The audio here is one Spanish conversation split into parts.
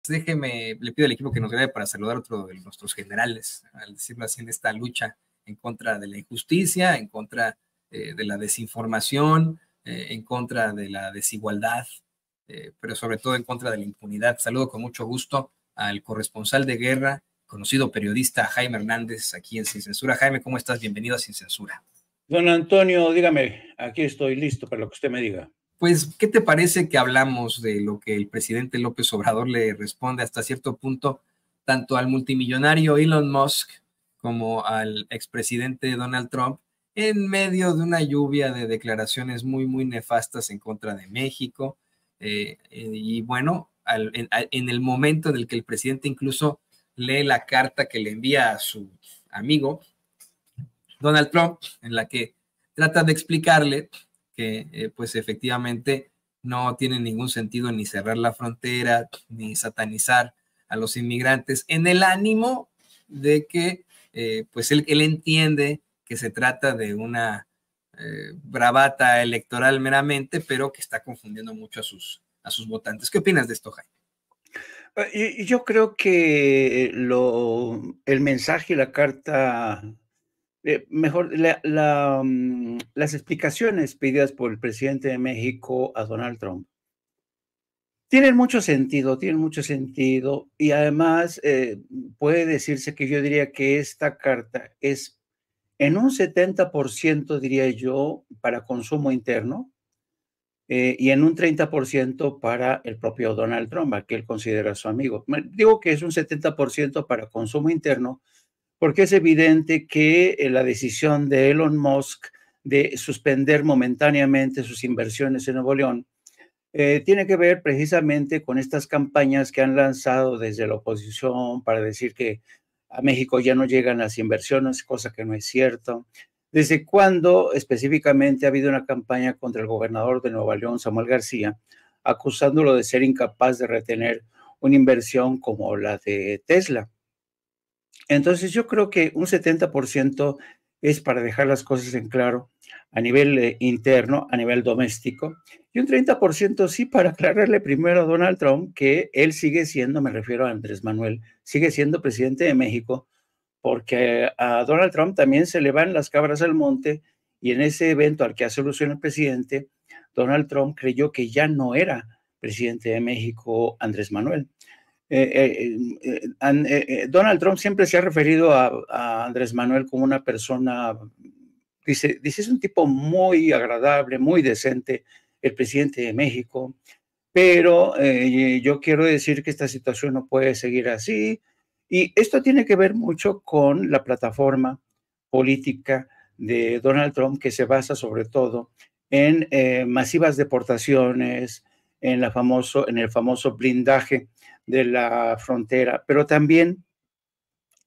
Déjeme, le pido al equipo que nos grabe para saludar a otro de nuestros generales, al decirlo así, en esta lucha en contra de la injusticia, en contra de la desinformación, en contra de la desigualdad, pero sobre todo en contra de la impunidad. Saludo con mucho gusto al corresponsal de guerra, conocido periodista Jaime Hernández, aquí en Sin Censura. Jaime, ¿cómo estás? Bienvenido a Sin Censura. Don Antonio, dígame, aquí estoy listo para lo que usted me diga. Pues, ¿qué te parece que hablamos de lo que el presidente López Obrador le responde hasta cierto punto, tanto al multimillonario Elon Musk como al expresidente Donald Trump, en medio de una lluvia de declaraciones muy, muy nefastas en contra de México? Y bueno, en el momento en el que el presidente incluso lee la carta que le envía a su amigo Donald Trump, en la que trata de explicarle que pues efectivamente no tiene ningún sentido ni cerrar la frontera, ni satanizar a los inmigrantes, en el ánimo de que pues él entiende que se trata de una bravata electoral meramente, pero que está confundiendo mucho a sus votantes. ¿Qué opinas de esto, Jaime? Yo creo que el mensaje y la carta, mejor, las explicaciones pedidas por el presidente de México a Donald Trump tienen mucho sentido y además puede decirse que yo diría que esta carta es en un 70%, diría yo, para consumo interno, y en un 30% para el propio Donald Trump, a que él considera su amigo. Digo que es un 70% para consumo interno, porque es evidente que la decisión de Elon Musk de suspender momentáneamente sus inversiones en Nuevo León tiene que ver precisamente con estas campañas que han lanzado desde la oposición para decir que a México ya no llegan las inversiones, cosa que no es cierto. ¿Desde cuándo específicamente ha habido una campaña contra el gobernador de Nueva León, Samuel García, acusándolo de ser incapaz de retener una inversión como la de Tesla? Entonces yo creo que un 70% es para dejar las cosas en claro a nivel interno, a nivel doméstico, y un 30% sí para aclararle primero a Donald Trump que él sigue siendo, me refiero a Andrés Manuel, sigue siendo presidente de México, porque a Donald Trump también se le van las cabras al monte, y en ese evento al que hace alusión el presidente, Donald Trump creyó que ya no era presidente de México Andrés Manuel. Donald Trump siempre se ha referido a Andrés Manuel como una persona, dice, es un tipo muy agradable, muy decente, el presidente de México, pero yo quiero decir que esta situación no puede seguir así, y esto tiene que ver mucho con la plataforma política de Donald Trump, que se basa sobre todo en masivas deportaciones, en el famoso blindaje de la frontera, pero también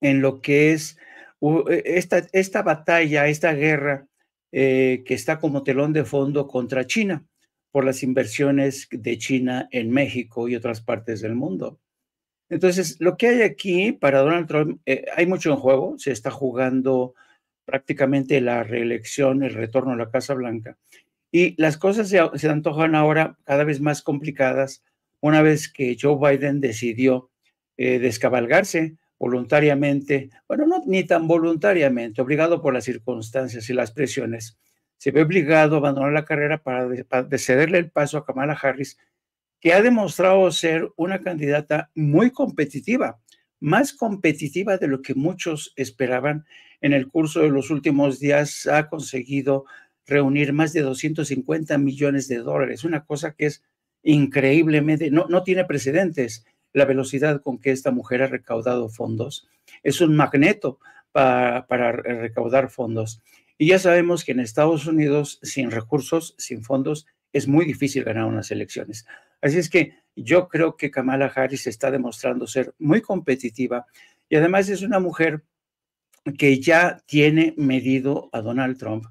en lo que es esta batalla, esta guerra que está como telón de fondo contra China por las inversiones de China en México y otras partes del mundo. Entonces, lo que hay aquí para Donald Trump, hay mucho en juego, se está jugando prácticamente la reelección, el retorno a la Casa Blanca, y las cosas se antojan ahora cada vez más complicadas una vez que Joe Biden decidió descabalgarse voluntariamente, bueno, no ni tan voluntariamente, obligado por las circunstancias y las presiones, se ve obligado a abandonar la carrera para cederle el paso a Kamala Harris, que ha demostrado ser una candidata muy competitiva, más competitiva de lo que muchos esperaban. En el curso de los últimos días ha conseguido reunir más de 250 millones de dólares, una cosa que es increíblemente, no tiene precedentes la velocidad con que esta mujer ha recaudado fondos. Es un magneto para recaudar fondos. Y ya sabemos que en Estados Unidos, sin recursos, sin fondos, es muy difícil ganar unas elecciones. Así es que yo creo que Kamala Harris está demostrando ser muy competitiva y además es una mujer que ya tiene medido a Donald Trump.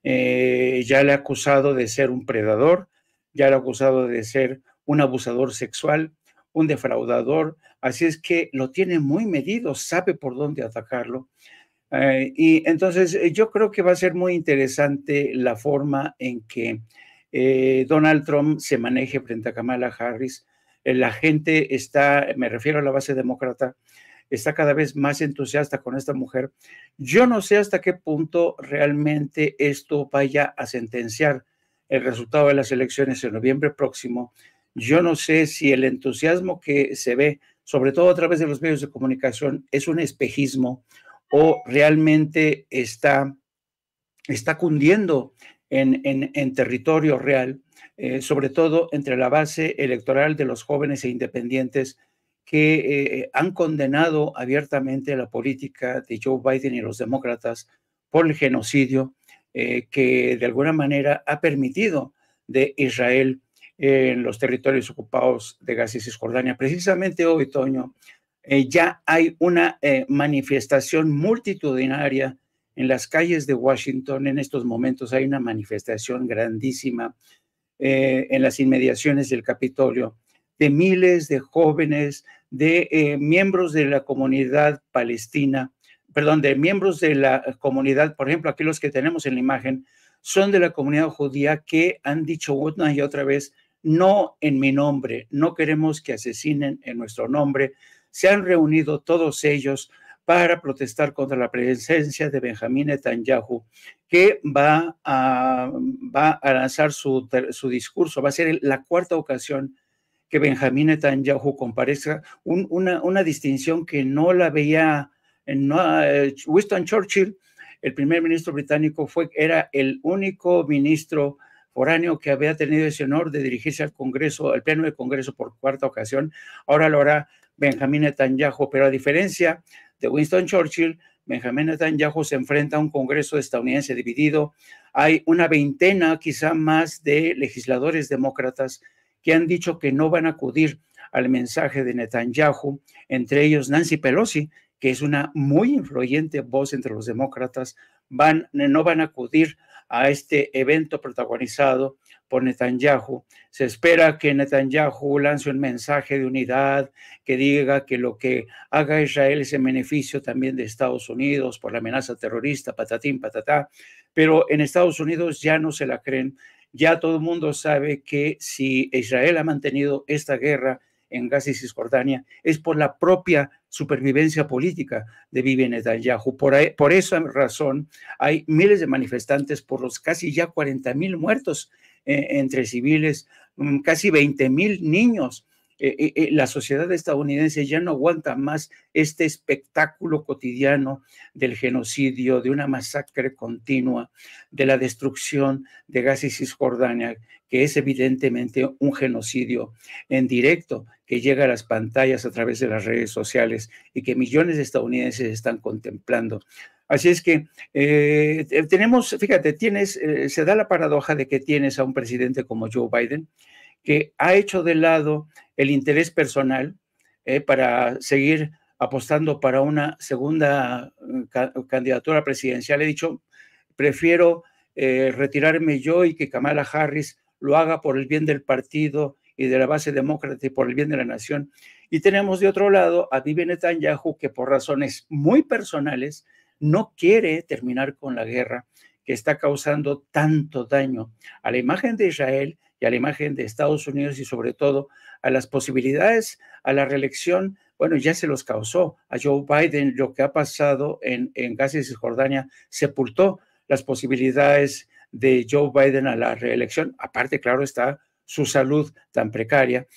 Ya le ha acusado de ser un predador, ya le ha acusado de ser un abusador sexual, un defraudador, así es que lo tiene muy medido, sabe por dónde atacarlo. Y entonces yo creo que va a ser muy interesante la forma en que Donald Trump se maneje frente a Kamala Harris. La gente está, me refiero a la base demócrata, está cada vez más entusiasta con esta mujer. Yo no sé hasta qué punto realmente esto vaya a sentenciar el resultado de las elecciones en noviembre próximo. Yo no sé si el entusiasmo que se ve, sobre todo a través de los medios de comunicación, es un espejismo o realmente está cundiendo en territorio real, sobre todo entre la base electoral de los jóvenes e independientes que han condenado abiertamente la política de Joe Biden y los demócratas por el genocidio que de alguna manera ha permitido de Israel en los territorios ocupados de Gaza y Cisjordania. Precisamente hoy, Toño, ya hay una manifestación multitudinaria en las calles de Washington. En estos momentos hay una manifestación grandísima en las inmediaciones del Capitolio de miles de jóvenes, de miembros de la comunidad palestina, perdón, de miembros de la comunidad, por ejemplo, aquí los que tenemos en la imagen, son de la comunidad judía que han dicho una y otra vez, no en mi nombre, no queremos que asesinen en nuestro nombre. Se han reunido todos ellos para protestar contra la presencia de Benjamín Netanyahu, que va a lanzar su discurso. Va a ser la cuarta ocasión que Benjamín Netanyahu comparezca, una distinción que no la veía Winston Churchill, el primer ministro británico, era el único ministro foráneo que había tenido ese honor de dirigirse al Congreso, al Pleno del Congreso por cuarta ocasión. Ahora lo hará Benjamín Netanyahu, pero a diferencia de Winston Churchill, Benjamín Netanyahu se enfrenta a un Congreso estadounidense dividido. Hay una veintena, quizá más, de legisladores demócratas que han dicho que no van a acudir al mensaje de Netanyahu, entre ellos Nancy Pelosi, que es una muy influyente voz entre los demócratas, no van a acudir a este evento protagonizado por Netanyahu. Se espera que Netanyahu lance un mensaje de unidad, que diga que lo que haga Israel es en beneficio también de Estados Unidos por la amenaza terrorista, patatín, patatá, pero en Estados Unidos ya no se la creen. Ya todo el mundo sabe que si Israel ha mantenido esta guerra en Gaza y Cisjordania es por la propia supervivencia política de Bibi Netanyahu. Por esa razón hay miles de manifestantes por los casi ya 40,000 muertos entre civiles, casi 20,000 niños. La sociedad estadounidense ya no aguanta más este espectáculo cotidiano del genocidio, de una masacre continua, de la destrucción de Gaza y Cisjordania, que es evidentemente un genocidio en directo que llega a las pantallas a través de las redes sociales y que millones de estadounidenses están contemplando. Así es que tenemos, fíjate, se da la paradoja de que tienes a un presidente como Joe Biden, que ha hecho de lado el interés personal para seguir apostando para una segunda candidatura presidencial. He dicho, prefiero retirarme yo y que Kamala Harris lo haga por el bien del partido y de la base demócrata y por el bien de la nación. Y tenemos de otro lado a Bibi Netanyahu, que por razones muy personales no quiere terminar con la guerra que está causando tanto daño a la imagen de Israel y a la imagen de Estados Unidos y sobre todo a las posibilidades a la reelección. Bueno, ya se los causó a Joe Biden. Lo que ha pasado en Gaza y Cisjordania sepultó las posibilidades de Joe Biden a la reelección. Aparte, claro, está su salud tan precaria.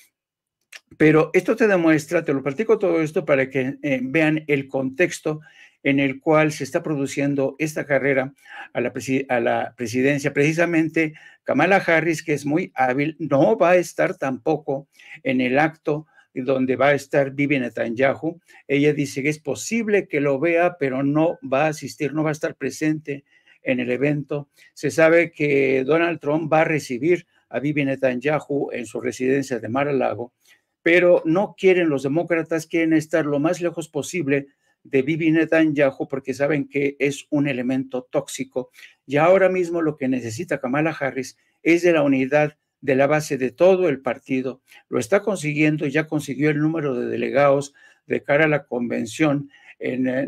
Pero esto te demuestra, te lo platico todo esto para que vean el contexto en el cual se está produciendo esta carrera a la presidencia. Precisamente Kamala Harris, que es muy hábil, no va a estar tampoco en el acto donde va a estar Bibi Netanyahu. Ella dice que es posible que lo vea, pero no va a asistir, no va a estar presente en el evento. Se sabe que Donald Trump va a recibir a Bibi Netanyahu en su residencia de Mar-a-Lago, pero no quieren, los demócratas quieren estar lo más lejos posible de Bibi Netanyahu porque saben que es un elemento tóxico. Y ahora mismo lo que necesita Kamala Harris es de la unidad de la base de todo el partido. Lo está consiguiendo, ya consiguió el número de delegados de cara a la convención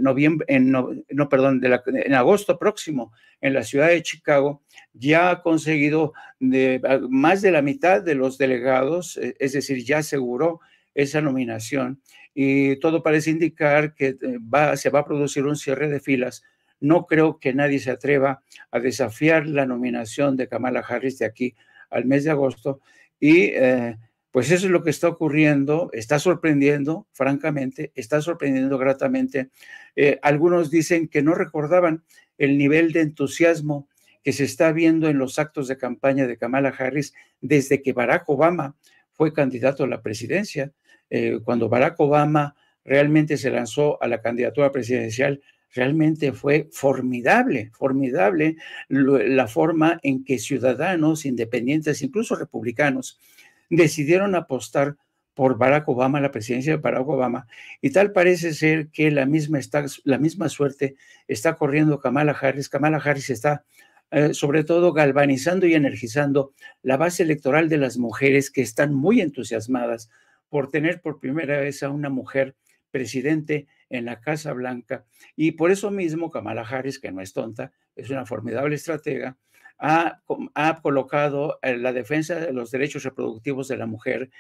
noviembre, perdón, en agosto próximo en la ciudad de Chicago, ya ha conseguido más de la mitad de los delegados, es decir, ya aseguró esa nominación y todo parece indicar que se va a producir un cierre de filas. No creo que nadie se atreva a desafiar la nominación de Kamala Harris de aquí al mes de agosto y pues eso es lo que está ocurriendo, está sorprendiendo, francamente, está sorprendiendo gratamente. Algunos dicen que no recordaban el nivel de entusiasmo que se está viendo en los actos de campaña de Kamala Harris desde que Barack Obama fue candidato a la presidencia. Cuando Barack Obama realmente se lanzó a la candidatura presidencial, realmente fue formidable, formidable la forma en que ciudadanos independientes, incluso republicanos, decidieron apostar por Barack Obama, la presidencia de Barack Obama, y tal parece ser que la misma suerte está corriendo Kamala Harris. Kamala Harris está sobre todo galvanizando y energizando la base electoral de las mujeres que están muy entusiasmadas por tener por primera vez a una mujer presidente en la Casa Blanca. Y por eso mismo Kamala Harris, que no es tonta, es una formidable estratega, ha colocado la defensa de los derechos reproductivos de la mujer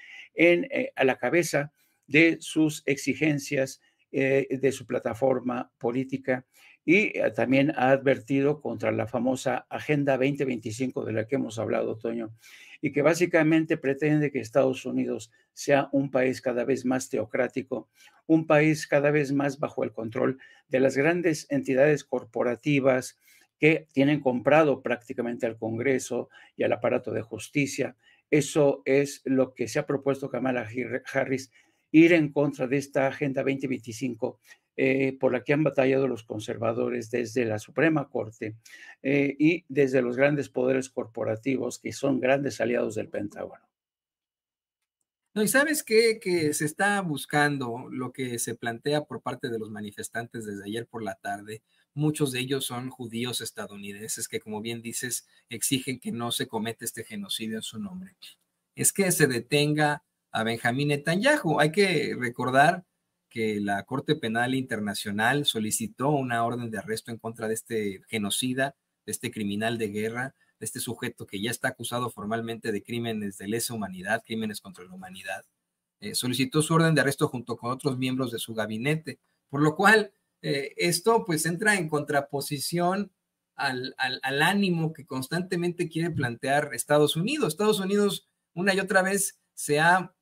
a la cabeza de sus exigencias, de su plataforma política, y también ha advertido contra la famosa Agenda 2025 de la que hemos hablado, Toño, y que básicamente pretende que Estados Unidos sea un país cada vez más teocrático, un país cada vez más bajo el control de las grandes entidades corporativas que tienen comprado prácticamente al Congreso y al aparato de justicia. Eso es lo que se ha propuesto Kamala Harris, ir en contra de esta Agenda 2025 por la que han batallado los conservadores desde la Suprema Corte y desde los grandes poderes corporativos que son grandes aliados del Pentágono. No, y sabes qué, que se está buscando lo que se plantea por parte de los manifestantes desde ayer por la tarde. Muchos de ellos son judíos estadounidenses que, como bien dices, exigen que no se cometa este genocidio en su nombre. Es que se detenga a Benjamín Netanyahu. Hay que recordar que la Corte Penal Internacional solicitó una orden de arresto en contra de este genocida, de este criminal de guerra, de este sujeto que ya está acusado formalmente de crímenes de lesa humanidad, crímenes contra la humanidad. Solicitó su orden de arresto junto con otros miembros de su gabinete, por lo cual esto pues entra en contraposición al ánimo que constantemente quiere plantear Estados Unidos. Estados Unidos una y otra vez se ha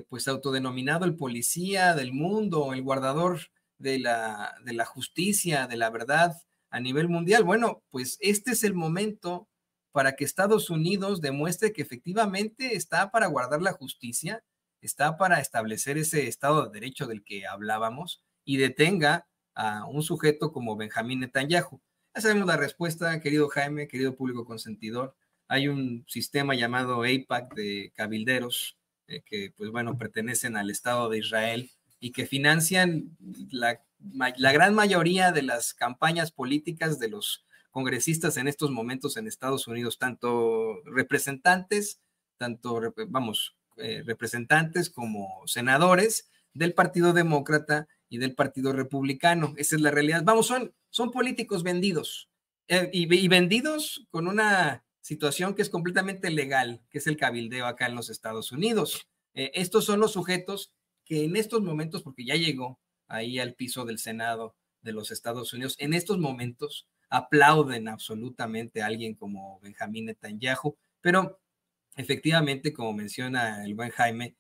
pues autodenominado el policía del mundo, el guardador de la justicia, de la verdad a nivel mundial. Bueno, pues este es el momento para que Estados Unidos demuestre que efectivamente está para guardar la justicia, está para establecer ese Estado de Derecho del que hablábamos y detenga a un sujeto como Benjamín Netanyahu. Ya sabemos la respuesta, querido Jaime, querido público consentidor. Hay un sistema llamado AIPAC de cabilderos que, pues bueno, pertenecen al Estado de Israel y que financian la gran mayoría de las campañas políticas de los congresistas en estos momentos en Estados Unidos, tanto representantes, representantes como senadores del Partido Demócrata y del Partido Republicano. Esa es la realidad. Vamos, son políticos vendidos y vendidos con una situación que es completamente legal, que es el cabildeo acá en los Estados Unidos. Estos son los sujetos que en estos momentos, porque ya llegó ahí al piso del Senado de los Estados Unidos, en estos momentos aplauden absolutamente a alguien como Benjamín Netanyahu, pero efectivamente, como menciona el buen Jaime,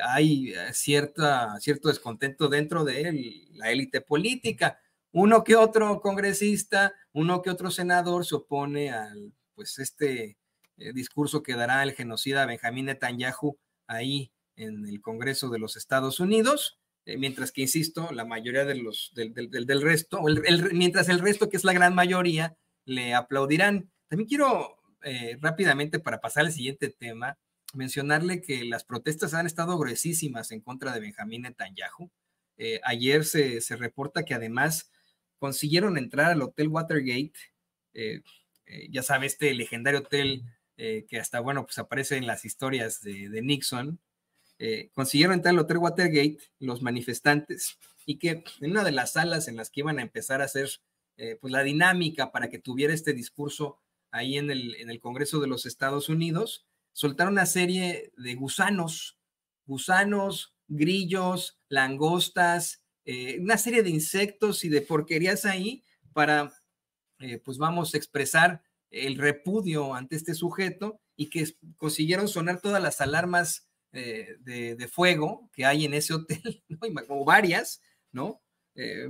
hay cierto descontento dentro de la élite política. Uno que otro congresista, uno que otro senador se opone al pues discurso que dará el genocida Benjamín Netanyahu ahí en el Congreso de los Estados Unidos, mientras que, insisto, la mayoría del resto, mientras el resto, que es la gran mayoría, le aplaudirán. También quiero rápidamente, para pasar al siguiente tema, mencionarle que las protestas han estado gruesísimas en contra de Benjamín Netanyahu. Ayer se reporta que además consiguieron entrar al Hotel Watergate, ya sabe, este legendario hotel que hasta, bueno, pues aparece en las historias de Nixon. Consiguieron entrar al Hotel Watergate los manifestantes y que en una de las salas en las que iban a empezar a hacer pues la dinámica para que tuviera este discurso ahí en el Congreso de los Estados Unidos, soltaron una serie de gusanos, grillos, langostas, una serie de insectos y de porquerías ahí para, pues vamos a expresar el repudio ante este sujeto y que consiguieron sonar todas las alarmas de fuego que hay en ese hotel, ¿no? O varias, ¿no?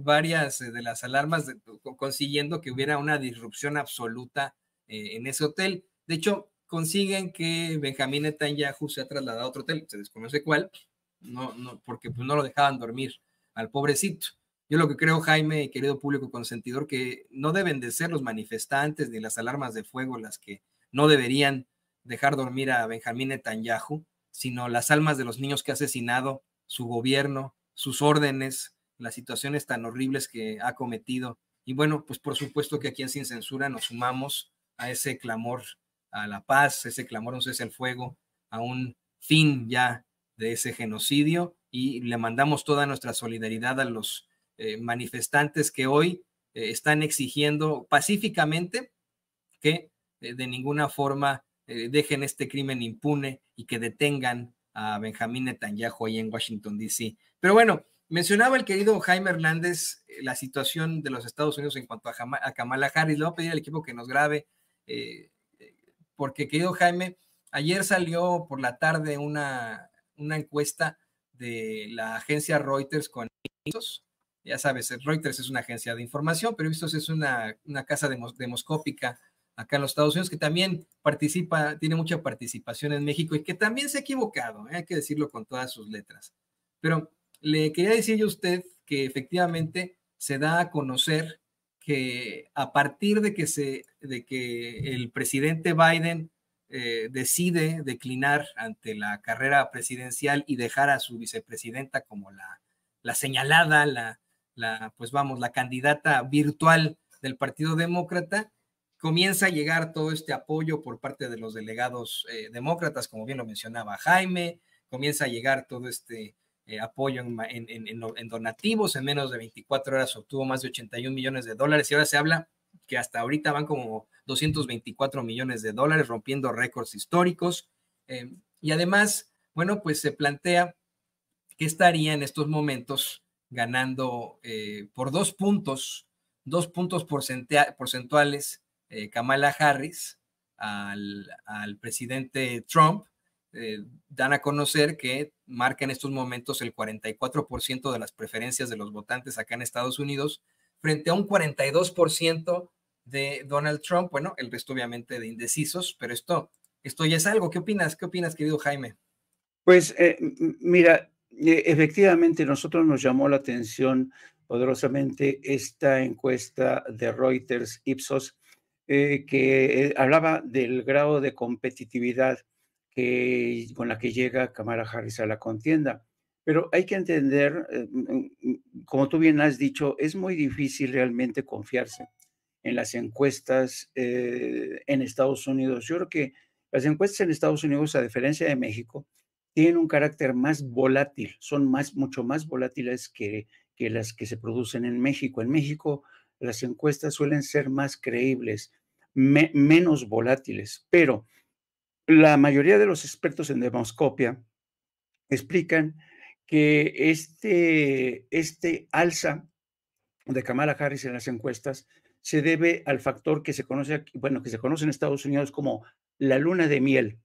Varias de las alarmas consiguiendo que hubiera una disrupción absoluta en ese hotel. De hecho, consiguen que Benjamín Netanyahu se ha trasladado a otro hotel, se desconoce cuál, porque pues no lo dejaban dormir al pobrecito. Yo lo que creo, Jaime, querido público consentidor, que no deben de ser los manifestantes ni las alarmas de fuego las que no deberían dejar dormir a Benjamín Netanyahu, sino las almas de los niños que ha asesinado, su gobierno, sus órdenes, las situaciones tan horribles que ha cometido. Y bueno, pues por supuesto que aquí en Sin Censura nos sumamos a ese clamor a la paz, ese clamor a un cese al fuego, a un fin ya de ese genocidio, y le mandamos toda nuestra solidaridad a los manifestantes que hoy están exigiendo pacíficamente que de ninguna forma dejen este crimen impune y que detengan a Benjamín Netanyahu ahí en Washington, D.C. Pero bueno, mencionaba el querido Jaime Hernández la situación de los Estados Unidos en cuanto a Kamala Harris. Le voy a pedir al equipo que nos grabe, porque, querido Jaime, ayer salió por la tarde una encuesta de la agencia Reuters con Ipsos. Ya sabes, Reuters es una agencia de información, pero Ipsos es una casa demoscópica acá en los Estados Unidos, que también tiene mucha participación en México y que también se ha equivocado, hay que decirlo con todas sus letras. Pero le quería decir yo a usted que efectivamente se da a conocer que a partir de que el presidente Biden decide declinar ante la carrera presidencial y dejar a su vicepresidenta como la señalada, pues vamos, la candidata virtual del Partido Demócrata, comienza a llegar todo este apoyo por parte de los delegados demócratas, como bien lo mencionaba Jaime, comienza a llegar todo este apoyo en donativos. En menos de 24 horas obtuvo más de 81 millones de dólares y ahora se habla que hasta ahorita van como 224 millones de dólares, rompiendo récords históricos. Y además, bueno, pues se plantea que estaría en estos momentos ganando por 2 puntos porcentuales Kamala Harris al presidente Trump. Dan a conocer que marca en estos momentos el 44% de las preferencias de los votantes acá en Estados Unidos, frente a un 42% de Donald Trump. Bueno, el resto obviamente de indecisos, pero esto ya es algo. ¿Qué opinas, querido Jaime? Pues mira, efectivamente nosotros nos llamó la atención poderosamente esta encuesta de Reuters Ipsos, que hablaba del grado de competitividad con la que llega Kamala Harris a la contienda. Pero hay que entender, como tú bien has dicho, es muy difícil realmente confiarse en las encuestas en Estados Unidos. Yo creo que las encuestas en Estados Unidos, a diferencia de México, tienen un carácter más volátil, son mucho más volátiles que las que se producen en México. En México las encuestas suelen ser más creíbles, menos volátiles, pero la mayoría de los expertos en demoscopia explican que este alza de Kamala Harris en las encuestas se debe al factor que se conoce, que se conoce en Estados Unidos como la luna de miel,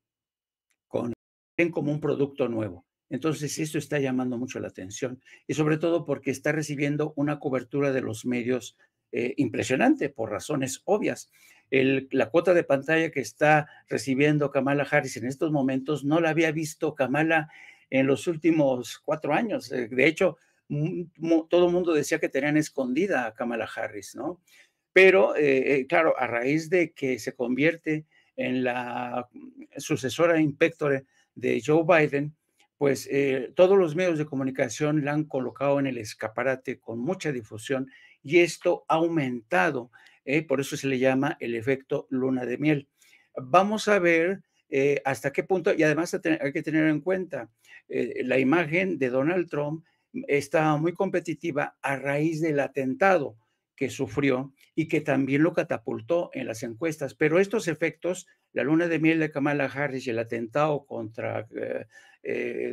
como un producto nuevo. Entonces, esto está llamando mucho la atención y sobre todo porque está recibiendo una cobertura de los medios impresionante por razones obvias. La cuota de pantalla que está recibiendo Kamala Harris en estos momentos no la había visto Kamala en los últimos 4 años. De hecho, todo el mundo decía que tenían escondida a Kamala Harris, ¿no? Pero, claro, a raíz de que se convierte en la sucesora impectore de Joe Biden, pues todos los medios de comunicación la han colocado en el escaparate con mucha difusión y esto ha aumentado, por eso se le llama el efecto luna de miel. Vamos a ver hasta qué punto, y además hay que tener en cuenta la imagen de Donald Trump estaba muy competitiva a raíz del atentado que sufrió y que también lo catapultó en las encuestas. Pero estos efectos, la luna de miel de Kamala Harris y el atentado contra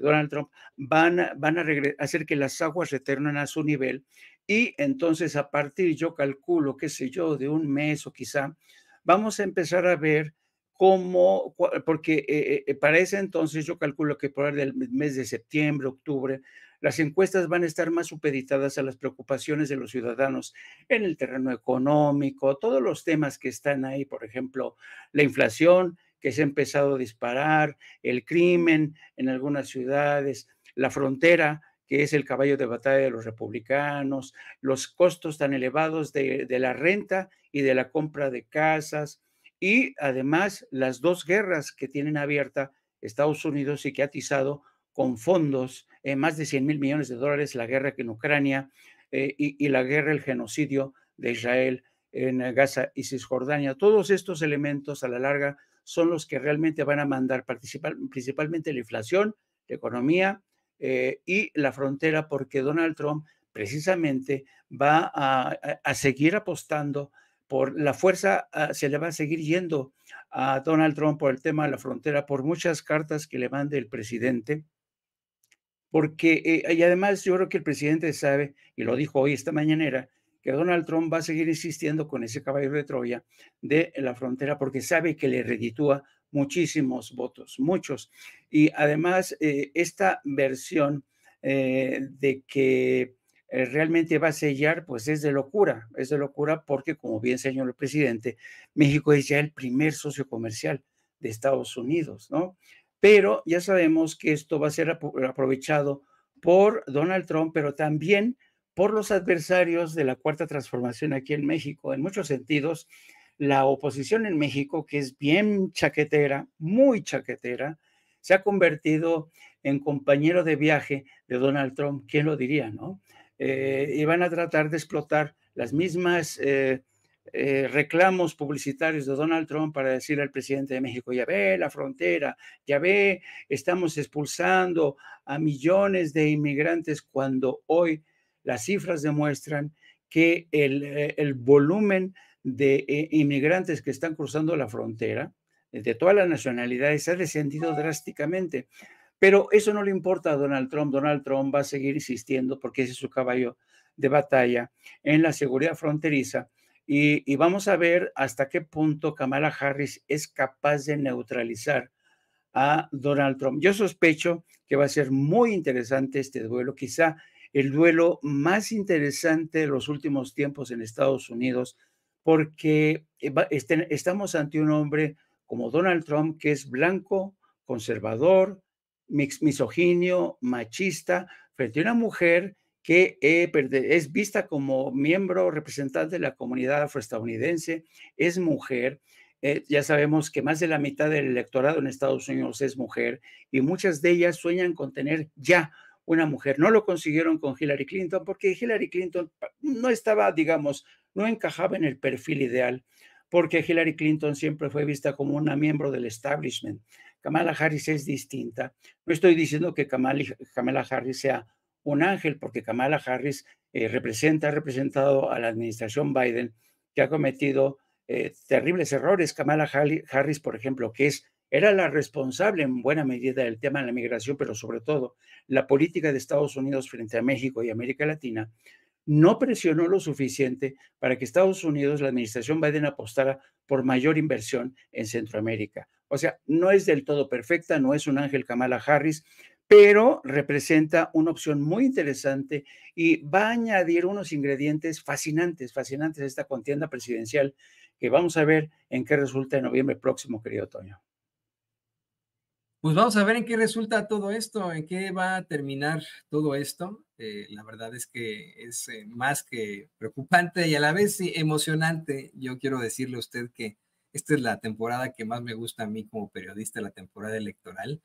Donald Trump, van a hacer que las aguas retornen a su nivel, y entonces a partir, yo calculo, qué sé yo, de un mes o quizá, vamos a empezar a ver cómo, porque para ese entonces yo calculo que por el mes de septiembre, octubre, las encuestas van a estar más supeditadas a las preocupaciones de los ciudadanos en el terreno económico, todos los temas que están ahí, por ejemplo, la inflación que se ha empezado a disparar, el crimen en algunas ciudades, la frontera, que es el caballo de batalla de los republicanos, los costos tan elevados de la renta y de la compra de casas, y además las dos guerras que tienen abierta Estados Unidos y que ha atizado con fondos, más de 100 mil millones de dólares, la guerra en Ucrania y la guerra, el genocidio de Israel en Gaza y Cisjordania. Todos estos elementos a la larga son los que realmente van a mandar principalmente la inflación, la economía y la frontera, porque Donald Trump precisamente va a seguir apostando por la fuerza, se le va a seguir yendo a Donald Trump por el tema de la frontera, por muchas cartas que le mande el presidente, porque, y además yo creo que el presidente sabe, y lo dijo hoy esta mañanera, que Donald Trump va a seguir insistiendo con ese caballo de Troya de la frontera, porque sabe que le reditúa muchísimos votos, muchos. Y además, esta versión de que realmente va a sellar, pues es de locura porque, como bien señaló el presidente, México es ya el primer socio comercial de Estados Unidos, ¿no? Pero ya sabemos que esto va a ser aprovechado por Donald Trump, pero también por los adversarios de la Cuarta Transformación aquí en México. En muchos sentidos, la oposición en México, que es bien chaquetera, muy chaquetera, se ha convertido en compañero de viaje de Donald Trump. ¿Quién lo diría, no? Y van a tratar de explotar las mismas reclamos publicitarios de Donald Trump para decirle al presidente de México: ya ve la frontera, ya ve, estamos expulsando a millones de inmigrantes, cuando hoy las cifras demuestran que el volumen de inmigrantes que están cruzando la frontera, de todas las nacionalidades, ha descendido drásticamente. Pero eso no le importa a Donald Trump. Donald Trump va a seguir insistiendo, porque ese es su caballo de batalla, en la seguridad fronteriza. Y vamos a ver hasta qué punto Kamala Harris es capaz de neutralizar a Donald Trump. Yo sospecho que va a ser muy interesante este duelo, quizá el duelo más interesante de los últimos tiempos en Estados Unidos, porque estamos ante un hombre como Donald Trump, que es blanco, conservador, misoginio, machista, frente a una mujer que es vista como miembro representante de la comunidad afroestadounidense, es mujer. Ya sabemos que más de la mitad del electorado en Estados Unidos es mujer, y muchas de ellas sueñan con tener ya una mujer. No lo consiguieron con Hillary Clinton, porque Hillary Clinton no estaba, digamos, no encajaba en el perfil ideal, porque Hillary Clinton siempre fue vista como una miembro del establishment. Kamala Harris es distinta. No estoy diciendo que Kamala Harris sea un ángel, porque Kamala Harris ha representado a la administración Biden, que ha cometido terribles errores. Kamala Harris, por ejemplo, era la responsable en buena medida del tema de la migración, pero sobre todo la política de Estados Unidos frente a México y América Latina, no presionó lo suficiente para que Estados Unidos, la administración Biden, apostara por mayor inversión en Centroamérica. O sea, no es del todo perfecta, no es un ángel Kamala Harris, pero representa una opción muy interesante y va a añadir unos ingredientes fascinantes a esta contienda presidencial, que vamos a ver en qué resulta en noviembre próximo, querido Toño. Pues vamos a ver en qué resulta todo esto, en qué va a terminar todo esto. La verdad es que es más que preocupante y a la vez emocionante. Yo quiero decirle a usted que esta es la temporada que más me gusta a mí como periodista, la temporada electoral.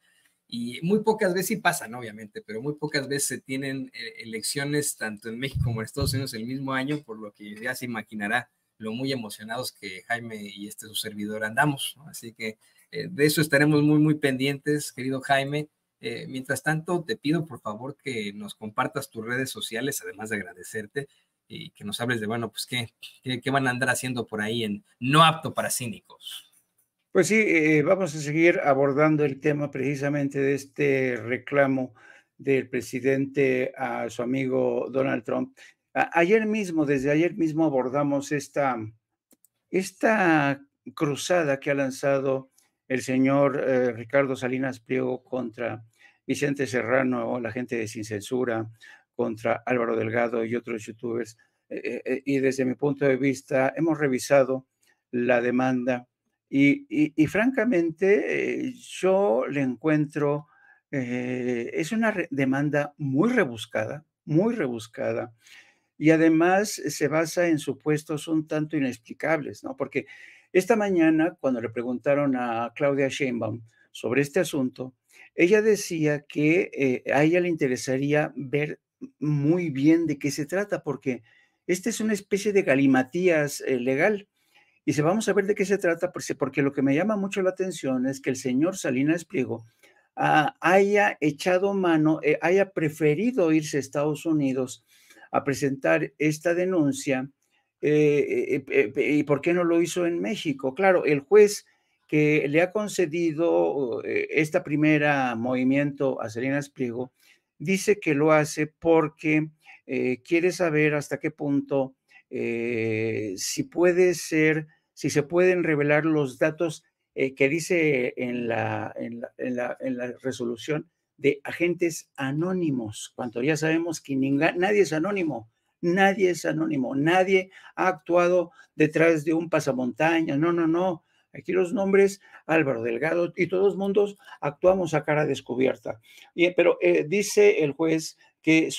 Y muy pocas veces, sí pasan obviamente, pero muy pocas veces se tienen elecciones tanto en México como en Estados Unidos el mismo año, por lo que ya se imaginará lo muy emocionados que Jaime y su servidor andamos, ¿no? Así que de eso estaremos muy pendientes, querido Jaime. Mientras tanto, te pido por favor que nos compartas tus redes sociales, además de agradecerte, y que nos hables de, bueno, pues qué van a andar haciendo por ahí en No Apto para Cínicos. Pues sí, vamos a seguir abordando el tema precisamente de este reclamo del presidente a su amigo Donald Trump. Ayer mismo, desde ayer mismo abordamos esta cruzada que ha lanzado el señor Ricardo Salinas Pliego contra Vicente Serrano, la gente de Sin Censura, contra Álvaro Delgado y otros youtubers. Y desde mi punto de vista, hemos revisado la demanda y francamente yo le encuentro, es una demanda muy rebuscada, y además se basa en supuestos un tanto inexplicables, ¿no? Porque esta mañana, cuando le preguntaron a Claudia Sheinbaum sobre este asunto, ella decía que a ella le interesaría ver muy bien de qué se trata, porque esta es una especie de galimatías legal. Y si vamos a ver de qué se trata, porque lo que me llama mucho la atención es que el señor Salinas Pliego haya echado mano, haya preferido irse a Estados Unidos a presentar esta denuncia. ¿Y por qué no lo hizo en México? Claro, el juez que le ha concedido esta primera movimiento a Salinas Pliego dice que lo hace porque quiere saber hasta qué punto si puede ser, si se pueden revelar los datos que dice en la resolución de agentes anónimos, cuando ya sabemos que nadie es anónimo, nadie ha actuado detrás de un pasamontañas, no. Aquí los nombres, Álvaro Delgado y todos mundos actuamos a cara descubierta. Pero dice el juez que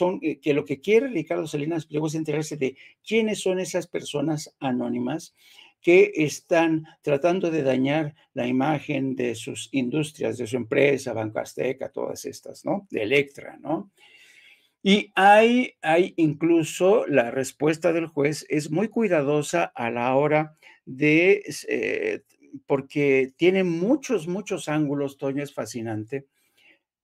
lo que quiere Ricardo Salinas Pliego es enterarse de quiénes son esas personas anónimas que están tratando de dañar la imagen de sus industrias, de su empresa, Banco Azteca, todas estas, ¿no? De Electra, ¿no? Y hay incluso la respuesta del juez es muy cuidadosa a la hora de, porque tiene muchos ángulos, Toño, es fascinante.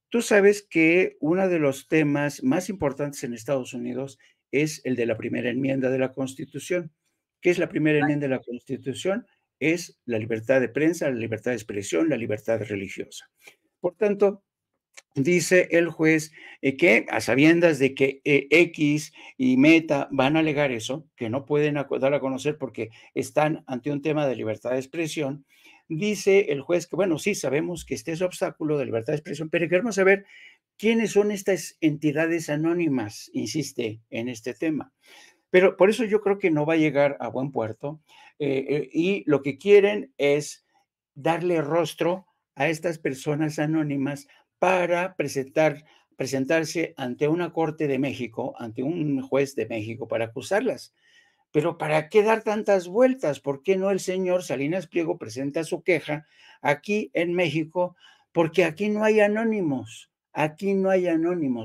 Tú sabes que uno de los temas más importantes en Estados Unidos es el de la primera enmienda de la Constitución. ¿Qué es la primera enmienda de la Constitución? Es la libertad de prensa, la libertad de expresión, la libertad religiosa. Por tanto, dice el juez que a sabiendas de que X y Meta van a alegar eso, que no pueden dar a conocer porque están ante un tema de libertad de expresión, dice el juez que, bueno, sí, sabemos que este es obstáculo de libertad de expresión, pero queremos saber quiénes son estas entidades anónimas, insiste en este tema. Pero por eso yo creo que no va a llegar a buen puerto y lo que quieren es darle rostro a estas personas anónimas para presentarse ante una corte de México, ante un juez de México para acusarlas. Pero ¿para qué dar tantas vueltas? ¿Por qué no el señor Salinas Pliego presenta su queja aquí en México? Porque aquí no hay anónimos,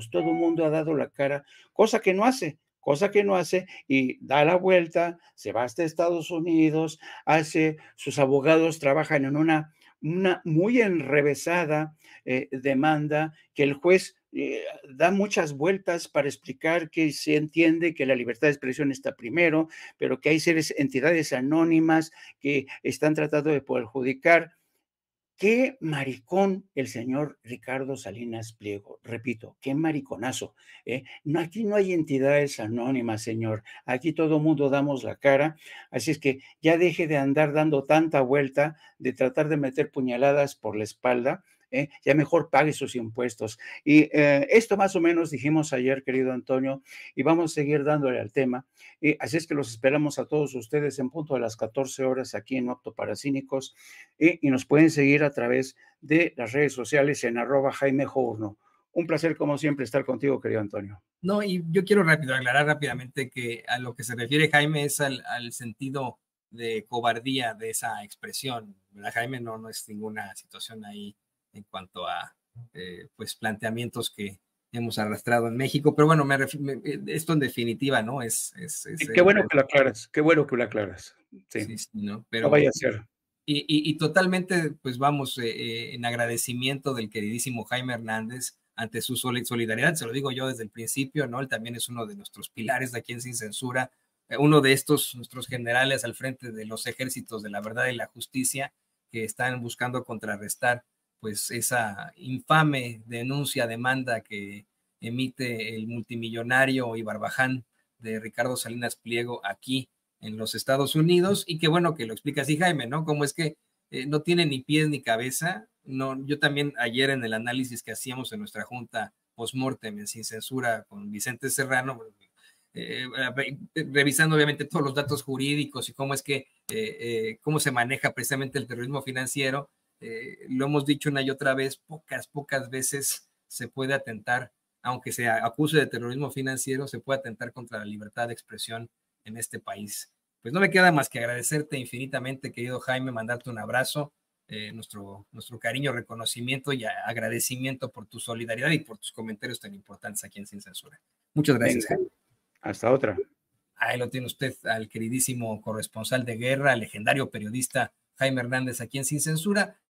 todo el mundo ha dado la cara, cosa que no hace, y da la vuelta, se va hasta Estados Unidos, sus abogados trabajan en una muy enrevesada demanda que el juez da muchas vueltas para explicar que se entiende que la libertad de expresión está primero, pero que hay entidades anónimas que están tratando de perjudicar. Qué maricón el señor Ricardo Salinas Pliego, repito, qué mariconazo. No, aquí no hay entidades anónimas, señor, aquí todo mundo damos la cara, así es que ya deje de andar dando tanta vuelta, de tratar de meter puñaladas por la espalda, ya mejor pague sus impuestos. Y esto más o menos dijimos ayer, querido Antonio, y vamos a seguir dándole al tema. Así es que los esperamos a todos ustedes en punto de las 14 horas aquí en Apto para Cínicos, y nos pueden seguir a través de las redes sociales en @JaimeJourno. Un placer, como siempre, estar contigo, querido Antonio. No, y yo quiero aclarar rápidamente que a lo que se refiere Jaime es al sentido de cobardía de esa expresión. ¿Verdad, Jaime? No es ninguna situación ahí en cuanto a pues planteamientos que hemos arrastrado en México, pero bueno, esto en definitiva, ¿no? Qué bueno que lo aclaras, qué bueno que lo aclaras. Sí, sí, ¿no? no vaya a ser. Y totalmente, pues vamos, en agradecimiento del queridísimo Jaime Hernández ante su solidaridad, se lo digo yo desde el principio, ¿no? Él también es uno de nuestros pilares de aquí en Sin Censura, uno de estos, nuestros generales al frente de los ejércitos de la verdad y la justicia, que están buscando contrarrestar, pues, esa infame denuncia, demanda que emite el multimillonario y barbaján de Ricardo Salinas Pliego aquí en los Estados Unidos, y qué bueno que lo explica así Jaime, ¿no? Cómo es que no tiene ni pies ni cabeza. No, yo también ayer en el análisis que hacíamos en nuestra junta post-mortem Sin Censura con Vicente Serrano, eh, revisando obviamente todos los datos jurídicos y cómo es que, cómo se maneja precisamente el terrorismo financiero, lo hemos dicho una y otra vez, pocas veces se puede atentar, aunque se acuse de terrorismo financiero, se puede atentar contra la libertad de expresión en este país. Pues no me queda más que agradecerte infinitamente, querido Jaime, mandarte un abrazo, nuestro cariño, reconocimiento y agradecimiento por tu solidaridad y por tus comentarios tan importantes aquí en Sin Censura. Muchas gracias, Venga, Jaime. hasta otra. Ahí lo tiene usted al queridísimo corresponsal de guerra, legendario periodista Jaime Hernández aquí en Sin Censura.